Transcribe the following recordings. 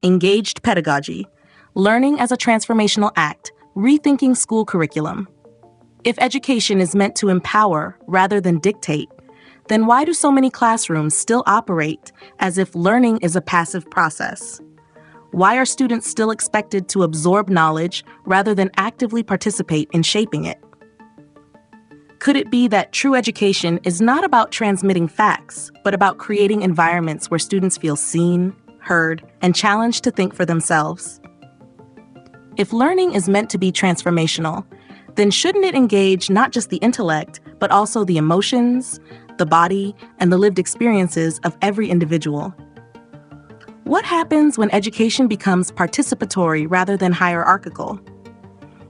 Engaged Pedagogy, Learning as a Transformational Act, Rethinking School Curriculum. If education is meant to empower rather than dictate, then why do so many classrooms still operate as if learning is a passive process? Why are students still expected to absorb knowledge rather than actively participate in shaping it? Could it be that true education is not about transmitting facts, but about creating environments where students feel seen, heard, and challenged to think for themselves? If learning is meant to be transformational, then shouldn't it engage not just the intellect, but also the emotions, the body, and the lived experiences of every individual? What happens when education becomes participatory rather than hierarchical?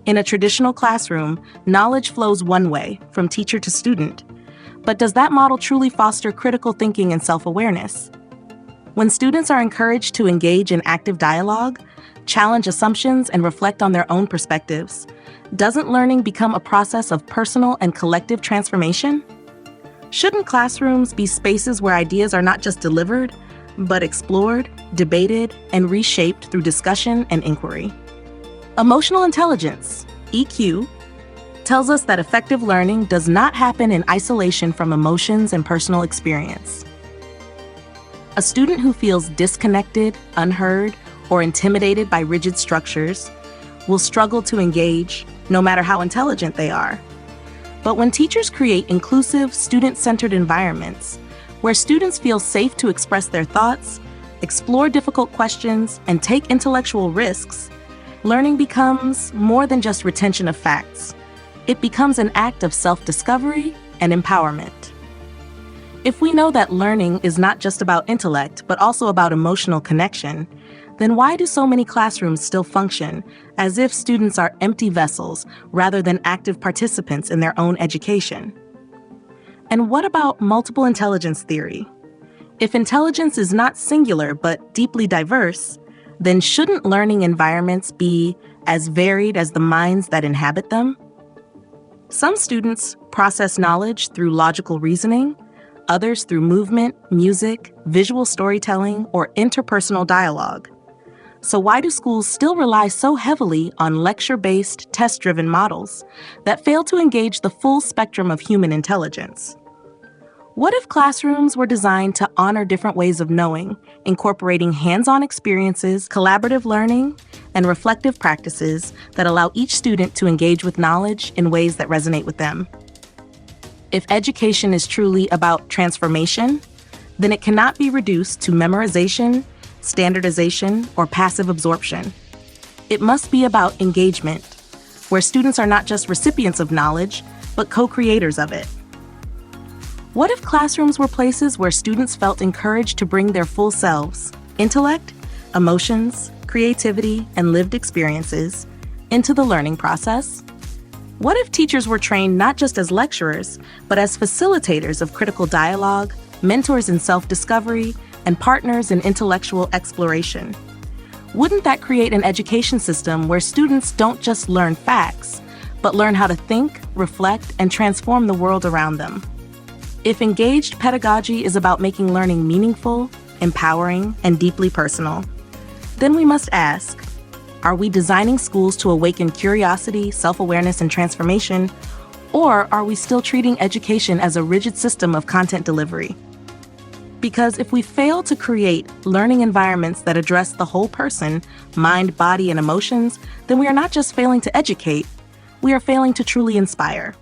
In a traditional classroom, knowledge flows one way, from teacher to student. But does that model truly foster critical thinking and self-awareness? When students are encouraged to engage in active dialogue, challenge assumptions, and reflect on their own perspectives, doesn't learning become a process of personal and collective transformation? Shouldn't classrooms be spaces where ideas are not just delivered, but explored, debated, and reshaped through discussion and inquiry? Emotional intelligence, EQ, tells us that effective learning does not happen in isolation from emotions and personal experience. A student who feels disconnected, unheard, or intimidated by rigid structures will struggle to engage, no matter how intelligent they are. But when teachers create inclusive, student-centered environments where students feel safe to express their thoughts, explore difficult questions, and take intellectual risks, learning becomes more than just retention of facts. It becomes an act of self-discovery and empowerment. If we know that learning is not just about intellect, but also about emotional connection, then why do so many classrooms still function as if students are empty vessels rather than active participants in their own education? And what about multiple intelligence theory? If intelligence is not singular but deeply diverse, then shouldn't learning environments be as varied as the minds that inhabit them? Some students process knowledge through logical reasoning, others through movement, music, visual storytelling, or interpersonal dialogue. So why do schools still rely so heavily on lecture-based, test-driven models that fail to engage the full spectrum of human intelligence? What if classrooms were designed to honor different ways of knowing, incorporating hands-on experiences, collaborative learning, and reflective practices that allow each student to engage with knowledge in ways that resonate with them? If education is truly about transformation, then it cannot be reduced to memorization, standardization, or passive absorption. It must be about engagement, where students are not just recipients of knowledge, but co-creators of it. What if classrooms were places where students felt encouraged to bring their full selves, intellect, emotions, creativity, and lived experiences, into the learning process? What if teachers were trained not just as lecturers, but as facilitators of critical dialogue, mentors in self-discovery, and partners in intellectual exploration? Wouldn't that create an education system where students don't just learn facts, but learn how to think, reflect, and transform the world around them? If engaged pedagogy is about making learning meaningful, empowering, and deeply personal, then we must ask, are we designing schools to awaken curiosity, self-awareness, and transformation, or are we still treating education as a rigid system of content delivery? Because if we fail to create learning environments that address the whole person, mind, body, and emotions, then we are not just failing to educate, we are failing to truly inspire.